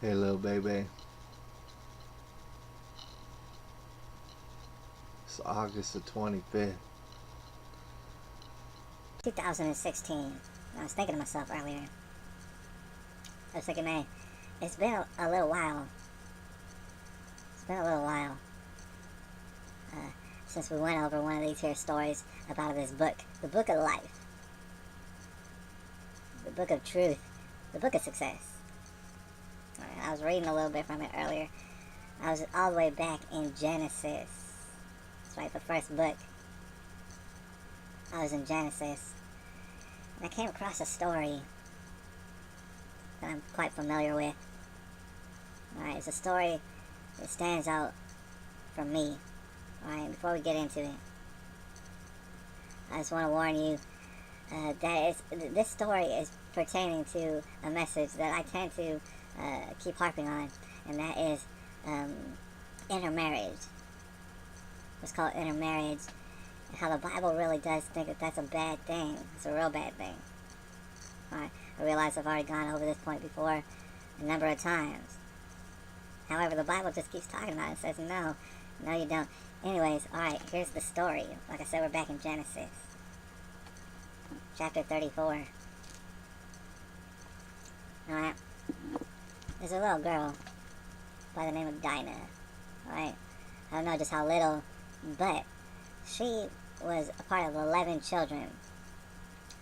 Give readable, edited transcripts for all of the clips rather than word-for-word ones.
Hey, little baby. It's August the 25th. 2016. I was thinking to myself earlier. I was thinking, man, it's been a little while. It's been a little while since we went over one of these here stories about this book, the book of life, the book of truth, the book of success. I was reading a little bit from it earlier. I was all the way back in Genesis. That's right, the first book. I was in Genesis. And I came across a story that I'm quite familiar with. Alright, it's a story that stands out for me. Alright, before we get into it, I just want to warn you that this story is pertaining to a message that I tend to keep harping on, and that is intermarriage. It's called intermarriage, and how the Bible really does think that that's a bad thing. It's a real bad thing. Alright, I realize I've already gone over this point before a number of times. However, the Bible just keeps talking about it and says, no, you don't. Anyways, alright, here's the story. Like I said, we're back in Genesis. Chapter 34. Alright. There's a little girl by the name of Dinah. Alright. I don't know just how little, but she was a part of 11 children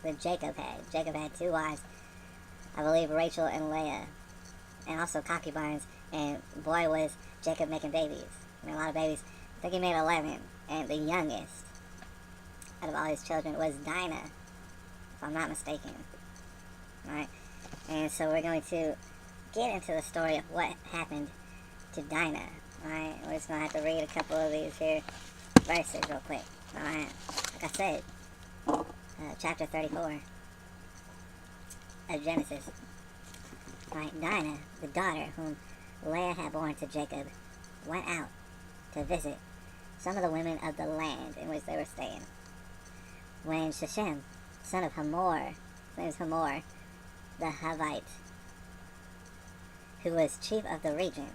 that Jacob had. Jacob had 2 wives, I believe Rachel and Leah, and also concubines, and boy was Jacob making babies. I mean, a lot of babies. I think he made 11, and the youngest out of all his children was Dinah, if I'm not mistaken. Alright, and so we're going to get into the story of what happened to Dinah. Alright, we're just going to have to read a couple of these here verses real quick. Alright, like I said, chapter 34 of Genesis. Alright, Dinah, the daughter whom Leah had born to Jacob, went out to visit some of the women of the land in which they were staying. When Shechem, son of Hamor, his name is Hamor, the Hivite, who was chief of the region,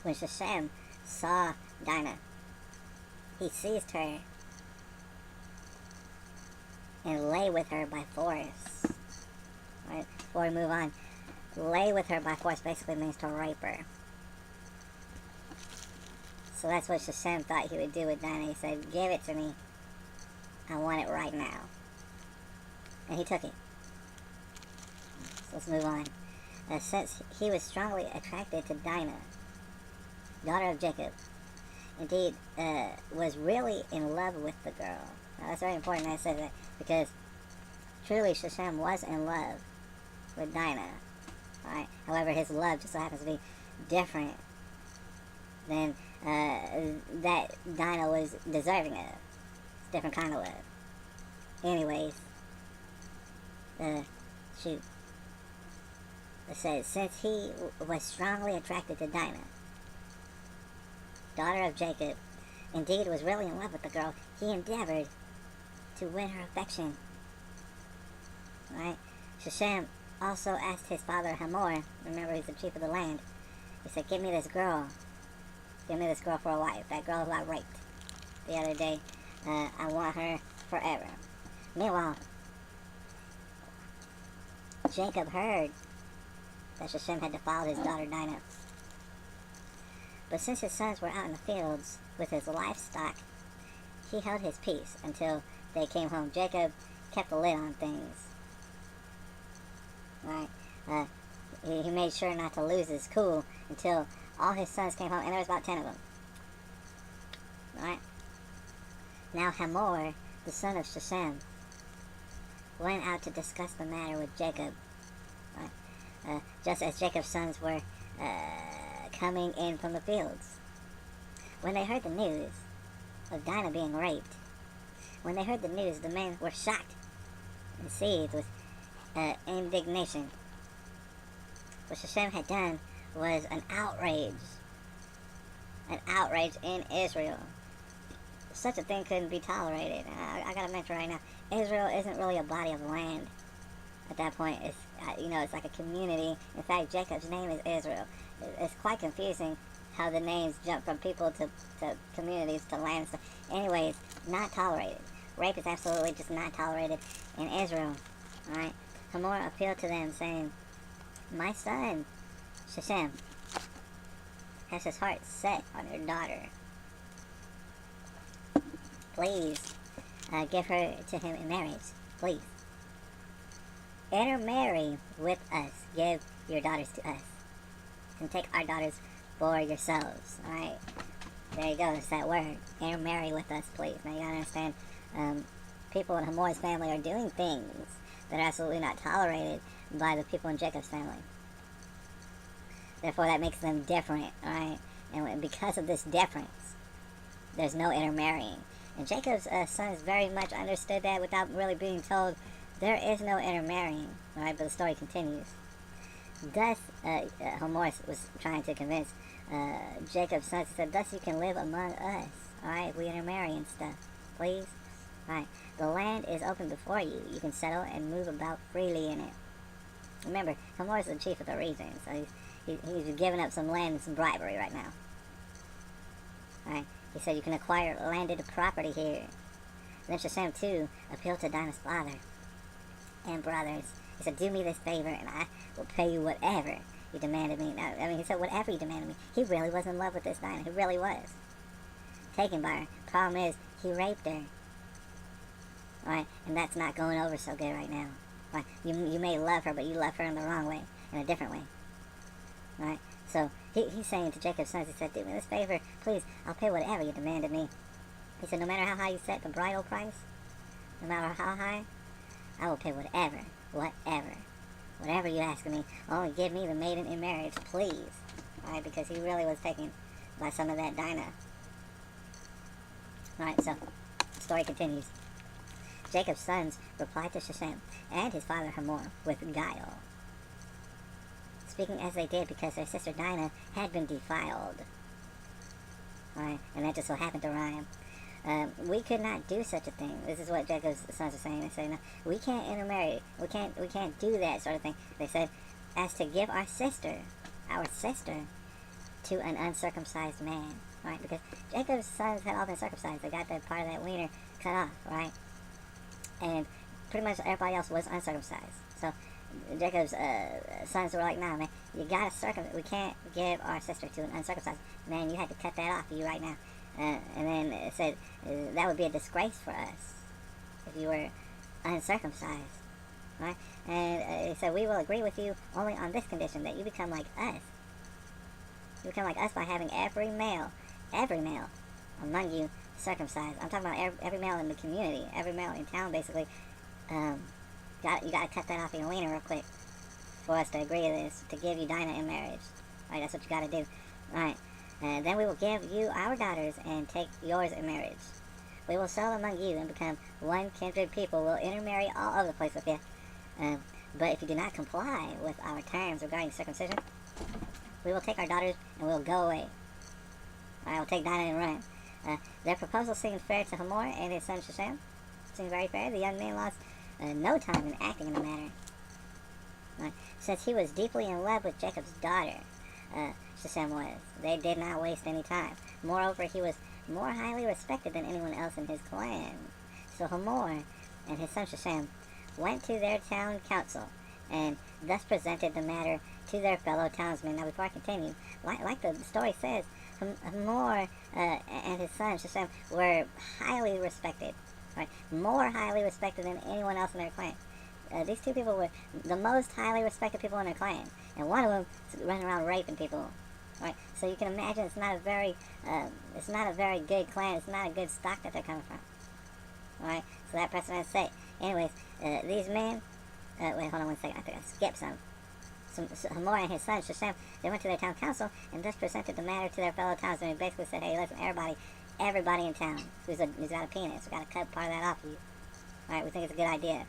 when Shechem saw Dinah, he seized her and lay with her by force. Right? Before we move on, lay with her by force basically means to rape her. So that's what Shechem thought he would do with Dinah. He said, give it to me. I want it right now. And he took it. So let's move on. Since he was strongly attracted to Dinah, daughter of Jacob, indeed, was really in love with the girl. Now that's very important that I say that, because truly Shechem was in love with Dinah. Alright? However, his love just so happens to be different than that Dinah was deserving of. It's a different kind of love. Anyways, shoot. It says, since he was strongly attracted to Dinah, daughter of Jacob, indeed was really in love with the girl, he endeavored to win her affection. Right? Shechem also asked his father Hamor, remember he's the chief of the land, he said, give me this girl. Give me this girl for a wife. That girl who I raped the other day. I want her forever. Meanwhile, Jacob heard that Shechem had defiled his daughter Dinah. But since his sons were out in the fields with his livestock, he held his peace until they came home. Jacob kept a lid on things. Right? He made sure not to lose his cool until all his sons came home, and there was about 10 of them. Right? Now Hamor, the son of Shechem, went out to discuss the matter with Jacob. Right? Just as Jacob's sons were coming in from the fields. When they heard the news of Dinah being raped, when they heard the news, the men were shocked and seethed with indignation. What Shechem had done was an outrage in Israel. Such a thing couldn't be tolerated. I gotta mention right now, Israel isn't really a body of land at that point. it's like a community. In fact, Jacob's name is Israel. It's quite confusing how the names jump from people to communities to land and stuff. Anyways, not tolerated. Rape is absolutely just not tolerated in Israel. Alright? Hamor appealed to them, saying, "My son, Shechem, has his heart set on your daughter. Please, give her to him in marriage. Please. Intermarry with us. Give your daughters to us. And take our daughters for yourselves." Alright? There you go. It's that word. Intermarry with us, please. Now, you gotta understand, people in Hamor's family are doing things that are absolutely not tolerated by the people in Jacob's family. Therefore, that makes them different, alright? And because of this difference, there's no intermarrying. And Jacob's sons very much understood that without really being told. There is no intermarrying, alright? But the story continues. Thus, Hamor was trying to convince Jacob's sons. He said, "Thus you can live among us, alright? If we intermarry and stuff, please. Alright, the land is open before you. You can settle and move about freely in it." Remember, Hamor is the chief of the region, so he's giving up some land and some bribery right now. Alright, he said you can acquire landed property here. Then Shechem too appealed to Dinah's father and brothers. He said, "Do me this favor and I will pay you whatever you demanded me." Now, he said whatever you demanded me. He really was in love with this Dinah. He really was. Taken by her. Problem is, he raped her. Alright, and that's not going over so good right now. Right? You may love her, but you love her in the wrong way, in a different way. Right? So, he's saying to Jacob's sons, he said, "Do me this favor, please, I'll pay whatever you demanded me." He said, "No matter how high you set the bridal price, no matter how high, I will pay whatever you ask of me. Only give me the maiden in marriage, please." Alright, because he really was taken by some of that Dinah. Alright, so, the story continues. Jacob's sons replied to Shechem and his father Hamor with guile, speaking as they did because their sister Dinah had been defiled. Alright, and that just so happened to rhyme. "We could not do such a thing." This is what Jacob's sons are saying. They say, "No, we can't intermarry. We can't do that sort of thing." They said, "As to give our sister, to an uncircumcised man." Right? Because Jacob's sons had all been circumcised. They got that part of that wiener cut off, right? And pretty much everybody else was uncircumcised. So Jacob's sons were like, "Nah, man, you gotta we can't give our sister to an uncircumcised man. You had to cut that off you right now." And then it said that would be a disgrace for us if you were uncircumcised, right? And it said, "We will agree with you only on this condition, that you become like us. You become like us by having every male among you circumcised." I'm talking about every male in the community, every male in town, basically. You gotta cut that off your wiener real quick for us to agree to this, to give you Dinah in marriage. Right? That's what you gotta do. Right? And then we will give you our daughters and take yours in marriage. We will settle among you and become one kindred people. We'll intermarry all over the place with you. But if you do not comply with our terms regarding circumcision, we will take our daughters and we'll go away. I will take Dinah and run. Their proposal seemed fair to Hamor and his son Shechem. Seemed very fair. The young man lost no time in acting in the matter. Since he was deeply in love with Jacob's daughter, Shechem was. They did not waste any time. Moreover, he was more highly respected than anyone else in his clan. So Hamor and his son Shechem went to their town council and thus presented the matter to their fellow townsmen. Now, before I continue, like the story says, Hamor and his son Shechem were highly respected, right? More highly respected than anyone else in their clan. These two people were the most highly respected people in their clan, and one of them is running around raping people, right? So you can imagine it's not a very good clan. It's not a good stock that they're coming from, right? So that precedent say. Anyways, these men. Wait, hold on 1 second. I think I skipped some. Hamor and his son Shechem, they went to their town council and thus presented the matter to their fellow townsmen and basically said, "Hey, listen, everybody in town who's got a penis, we got to cut part of that off you. Alright, we think it's a good idea.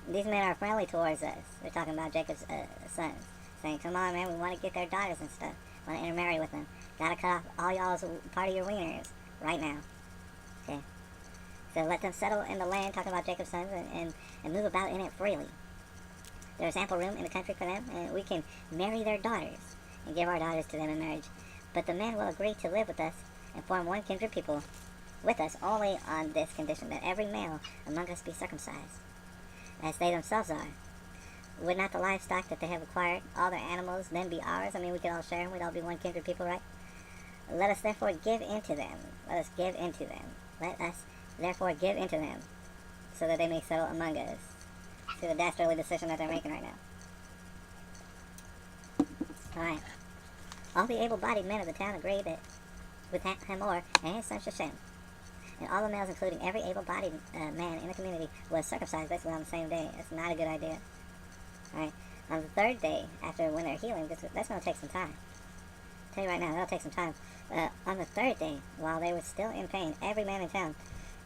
These men are friendly towards us." They're talking about Jacob's sons, saying, "Come on, man, we want to get their daughters and stuff. Want to intermarry with them. Got to cut off all y'all's part of your wieners right now." Okay. So let them settle in the land, talking about Jacob's sons, and move about in it freely. There's ample room in the country for them, and we can marry their daughters and give our daughters to them in marriage. But the men will agree to live with us and form one kindred people with us only on this condition, that every male among us be circumcised, as they themselves are. Would not the livestock that they have acquired, all their animals, then be ours? I mean, we could all share them. We'd all be one kindred people, right? Let us therefore give into them. Let us give into them. Let us therefore give into them, so that they may settle among us. See the dastardly decision that they're making right now. Alright. All the able-bodied men of the town agreed that with Hamor and his son Shechem, and all the males, including every able-bodied man in the community, was circumcised basically on the same day. It's not a good idea. Alright. On the third day, after when they're healing, that's going to take some time. I'll tell you right now, that'll take some time. On the third day, while they were still in pain, every man in town,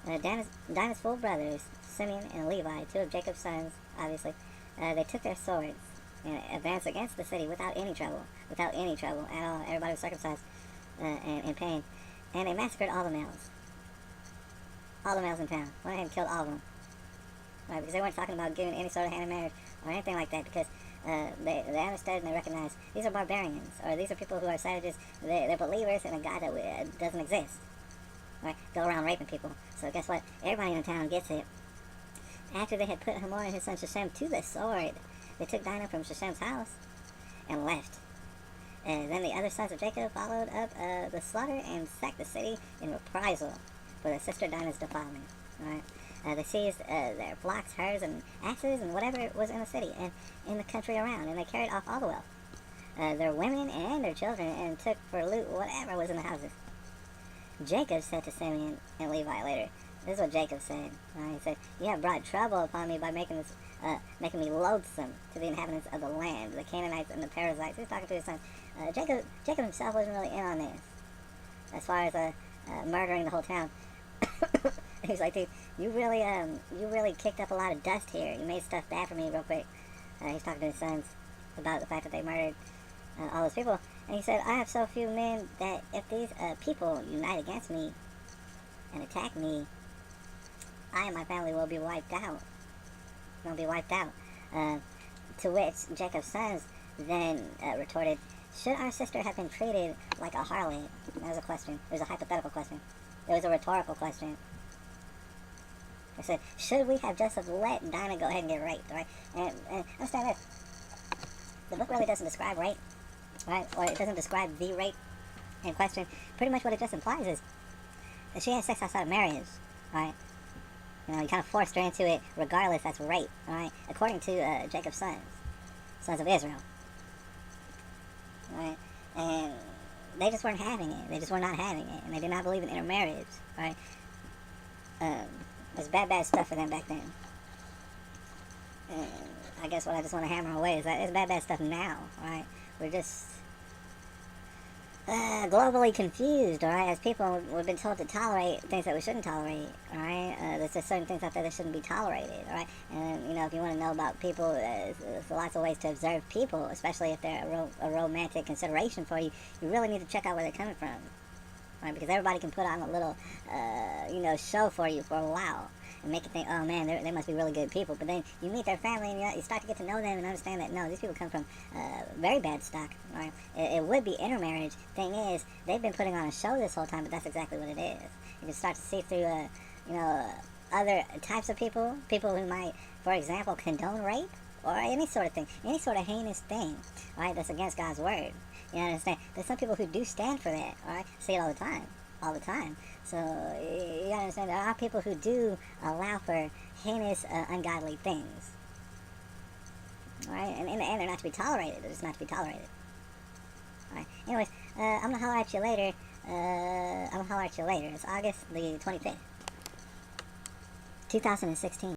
Dinah's full brothers, Simeon and Levi, two of Jacob's sons, obviously, they took their swords and advanced against the city without any trouble at all. Everybody was circumcised and in pain. And they massacred all the males. All the males in town. Went ahead and killed all of them. Right, because they weren't talking about giving any sort of hand in marriage or anything like that, because they understood and they recognized these are barbarians, or these are people who are savages. They're believers in a God that doesn't exist. Right? Go around raping people. So guess what? Everybody in the town gets it. After they had put Hamor and his son Shechem to the sword, they took Dinah from Shechem's house and left. And then the other sons of Jacob followed up the slaughter and sacked the city in reprisal for their sister Dinah's defilement. Right? They seized their flocks, herds, and asses, and whatever was in the city and in the country around, and they carried off all the wealth, their women and their children, and took for loot whatever was in the houses. Jacob said to Simeon and Levi later, this is what Jacob said. He said, "You have brought trouble upon me by making me loathsome to the inhabitants of the land, the Canaanites and the Perizzites." He's talking to his sons. Jacob himself wasn't really in on this, as far as murdering the whole town. He's like, dude, you really kicked up a lot of dust here. You made stuff bad for me real quick. He's talking to his sons about the fact that they murdered all those people. And he said, I have so few men that if these people unite against me and attack me, I and my family will be wiped out. We'll be wiped out. To which Jacob's sons then retorted, should our sister have been treated like a harlot? That was a question. It was a hypothetical question. It was a rhetorical question. I said, should we have just let Dinah go ahead and get raped, right? And understand this. The book really doesn't describe rape, right? Or it doesn't describe the rape in question. Pretty much what it just implies is that she had sex outside of marriage, right? You know, you kind of forced her into it regardless. That's rape, right? According to Jacob's sons of Israel, right? And they just weren't having it. They just were not having it. And they did not believe in intermarriage, right? It's bad stuff for them back then. And I guess what I just want to hammer away is that it's bad stuff now, right? We're just globally confused, all right? As people, we've been told to tolerate things that we shouldn't tolerate, all right? There's just certain things out there that shouldn't be tolerated, all right? And, you know, if you want to know about people, there's lots of ways to observe people, especially if they're a romantic consideration for you. You really need to check out where they're coming from, right? Because everybody can put on a little, show for you for a while and make you think, oh man, they must be really good people. But then you meet their family and you start to get to know them and understand that no, these people come from very bad stock. Right? It would be intermarriage. Thing is, they've been putting on a show this whole time, but that's exactly what it is. You can start to see through, other types of people who might, for example, condone rape or any sort of thing, any sort of heinous thing, right? That's against God's word. You understand? There's some people who do stand for that. All right, see it all the time. So you gotta understand there are people who do allow for heinous, ungodly things. Right? And in the end, they're not to be tolerated. They're just not to be tolerated. Alright. Anyways, I'm gonna holler at you later. It's August the 25th, 2016.